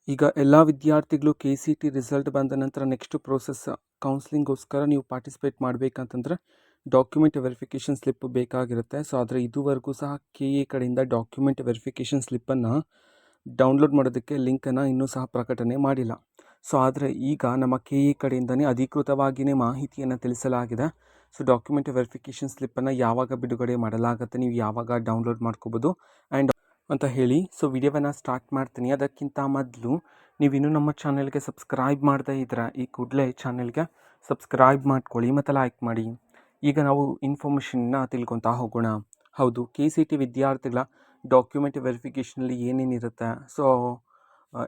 ಈಗ ಎಲ್ಲ ವಿದ್ಯಾರ್ಥಿಗಳು KCT ರಿಸಲ್ಟ್ ಬಂದ ನಂತರ ನೆಕ್ಸ್ಟ್ ಪ್ರೋಸೆಸ್ ಕೌನ್ಸ್ಲಿಂಗ್ಗೋಸ್ಕರ ನೀವು ಪಾರ್ಟಿಸಿಪೇಟ್ ಮಾಡಬೇಕಂತಂದ್ರೆ ಡಾಕ್ಯುಮೆಂಟ್ ವೆರಿಫಿಕೇಷನ್ ಸ್ಲಿಪ್ ಬೇಕಾಗಿರುತ್ತೆ. ಸೊ ಆದರೆ ಇದುವರೆಗೂ ಸಹ KA ಕಡೆಯಿಂದ ಡಾಕ್ಯುಮೆಂಟ್ ವೆರಿಫಿಕೇಷನ್ ಸ್ಲಿಪ್ಪನ್ನು ಡೌನ್ಲೋಡ್ ಮಾಡೋದಕ್ಕೆ ಲಿಂಕನ್ನು ಇನ್ನೂ ಸಹ ಪ್ರಕಟಣೆ ಮಾಡಿಲ್ಲ. ಸೊ ಆದರೆ ಈಗ ನಮ್ಮ KA ಕಡೆಯಿಂದನೇ ಅಧಿಕೃತವಾಗಿಯೇ ಮಾಹಿತಿಯನ್ನು ತಿಳಿಸಲಾಗಿದೆ. ಸೊ ಡಾಕ್ಯುಮೆಂಟ್ ವೆರಿಫಿಕೇಷನ್ ಸ್ಲಿಪ್ಪನ್ನು ಯಾವಾಗ ಬಿಡುಗಡೆ ಮಾಡಲಾಗುತ್ತೆ, ನೀವು ಯಾವಾಗ ಡೌನ್ಲೋಡ್ ಮಾಡ್ಕೋಬೋದು ಆ್ಯಂಡ್ ಅಂತ ಹೇಳಿ. ಸೊ ವಿಡಿಯೋವನ್ನು ಸ್ಟಾರ್ಟ್ ಮಾಡ್ತೀನಿ. ಅದಕ್ಕಿಂತ ಮೊದಲು ನೀವಿನ್ನೂ ನಮ್ಮ ಚಾನೆಲ್ಗೆ ಸಬ್ಸ್ಕ್ರೈಬ್ ಮಾಡದೇ ಇದ್ದರೆ ಈ ಕೂಡಲೇ ಚಾನೆಲ್ಗೆ ಸಬ್ಸ್ಕ್ರೈಬ್ ಮಾಡ್ಕೊಳ್ಳಿ ಮತ್ತು ಲೈಕ್ ಮಾಡಿ. ಈಗ ನಾವು ಇನ್ಫಾರ್ಮೇಷನ್ನ ತಿಳ್ಕೊತಾ ಹೋಗೋಣ. ಹೌದು, KCT ವಿದ್ಯಾರ್ಥಿಗಳ ಡಾಕ್ಯುಮೆಂಟ್ ವೆರಿಫಿಕೇಷನಲ್ಲಿ ಏನೇನಿರುತ್ತೆ, ಸೊ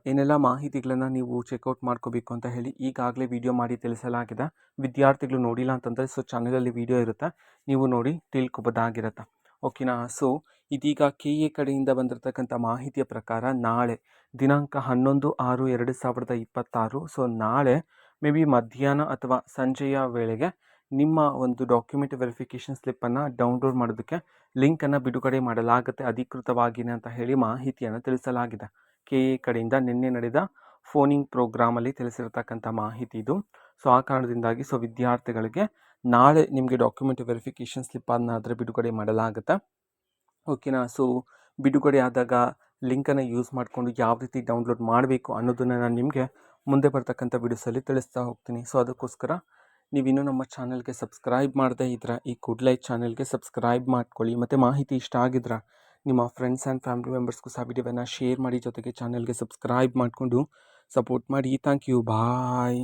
ಏನೆಲ್ಲ ಮಾಹಿತಿಗಳನ್ನು ನೀವು ಚೆಕ್ಔಟ್ ಮಾಡ್ಕೋಬೇಕು ಅಂತ ಹೇಳಿ ಈಗಾಗಲೇ ವಿಡಿಯೋ ಮಾಡಿ ತಿಳಿಸಲಾಗಿದೆ. ವಿದ್ಯಾರ್ಥಿಗಳು ನೋಡಿಲ್ಲ ಅಂತಂದರೆ ಸೊ ಚಾನಲಲ್ಲಿ ವಿಡಿಯೋ ಇರುತ್ತೆ, ನೀವು ನೋಡಿ ತಿಳ್ಕೊಬೋದಾಗಿರುತ್ತೆ. ಓಕೆನಾ. ಸೊ ಇದೀಗ KA ಕಡೆಯಿಂದ ಬಂದಿರತಕ್ಕಂಥ ಮಾಹಿತಿಯ ಪ್ರಕಾರ ನಾಳೆ ದಿನಾಂಕ 11/6/2026, ಸೊ ನಾಳೆ ಮೇ ಬಿ ಮಧ್ಯಾಹ್ನ ಅಥವಾ ಸಂಜೆಯ ವೇಳೆಗೆ ನಿಮ್ಮ ಒಂದು ಡಾಕ್ಯುಮೆಂಟ್ ವೆರಿಫಿಕೇಷನ್ ಸ್ಲಿಪ್ಪನ್ನು ಡೌನ್ಲೋಡ್ ಮಾಡೋದಕ್ಕೆ ಲಿಂಕನ್ನು ಬಿಡುಗಡೆ ಮಾಡಲಾಗುತ್ತೆ ಅಧಿಕೃತವಾಗಿಯೇ ಅಂತ ಹೇಳಿ ಮಾಹಿತಿಯನ್ನು ತಿಳಿಸಲಾಗಿದೆ. KA ಕಡೆಯಿಂದ ನಿನ್ನೆ ನಡೆದ ಫೋನಿಂಗ್ ಪ್ರೋಗ್ರಾಮಲ್ಲಿ ತಿಳಿಸಿರ್ತಕ್ಕಂಥ ಮಾಹಿತಿ ಇದು. ಸೊ ಆ ಕಾರಣದಿಂದಾಗಿ ಸೊ ವಿದ್ಯಾರ್ಥಿಗಳಿಗೆ ನಾಳೆ ನಿಮಗೆ ಡಾಕ್ಯುಮೆಂಟ್ ವೆರಿಫಿಕೇಷನ್ ಸ್ಲಿಪ್ಪನ್ನಾದರೆ ಬಿಡುಗಡೆ ಮಾಡಲಾಗುತ್ತೆ. ಓಕೆನಾ. ಸೊ ಬಿಡುಗಡೆ ಆದಾಗ ಲಿಂಕನ್ನು ಯೂಸ್ ಮಾಡಿಕೊಂಡು ಯಾವ ರೀತಿ ಡೌನ್ಲೋಡ್ ಮಾಡಬೇಕು ಅನ್ನೋದನ್ನು ನಾನು ನಿಮಗೆ ಮುಂದೆ ಬರ್ತಕ್ಕಂಥ ವಿಡಿಯೋಸಲ್ಲಿ ತಿಳಿಸ್ತಾ ಹೋಗ್ತೀನಿ. ಸೊ ಅದಕ್ಕೋಸ್ಕರ ನೀವಿನ್ನೂ ನಮ್ಮ ಚಾನಲ್ಗೆ ಸಬ್ಸ್ಕ್ರೈಬ್ ಮಾಡದೇ ಇದ್ದರೆ ಈ ಕೂಡಲೇ ಚಾನಲ್ಗೆ ಸಬ್ಸ್ಕ್ರೈಬ್ ಮಾಡ್ಕೊಳ್ಳಿ. ಮತ್ತು ಮಾಹಿತಿ ಇಷ್ಟ ಆಗಿದ್ರೆ ನಿಮ್ಮ ಫ್ರೆಂಡ್ಸ್ ಆ್ಯಂಡ್ ಫ್ಯಾಮಿಲಿ ಮೆಂಬರ್ಸ್ಗೂ ಸಹ ವಿಡಿಯೋವನ್ನು ಶೇರ್ ಮಾಡಿ, ಜೊತೆಗೆ ಚಾನಲ್ಗೆ ಸಬ್ಸ್ಕ್ರೈಬ್ ಮಾಡಿಕೊಂಡು ಸಪೋರ್ಟ್ ಮಾಡಿ. Thank you, bye.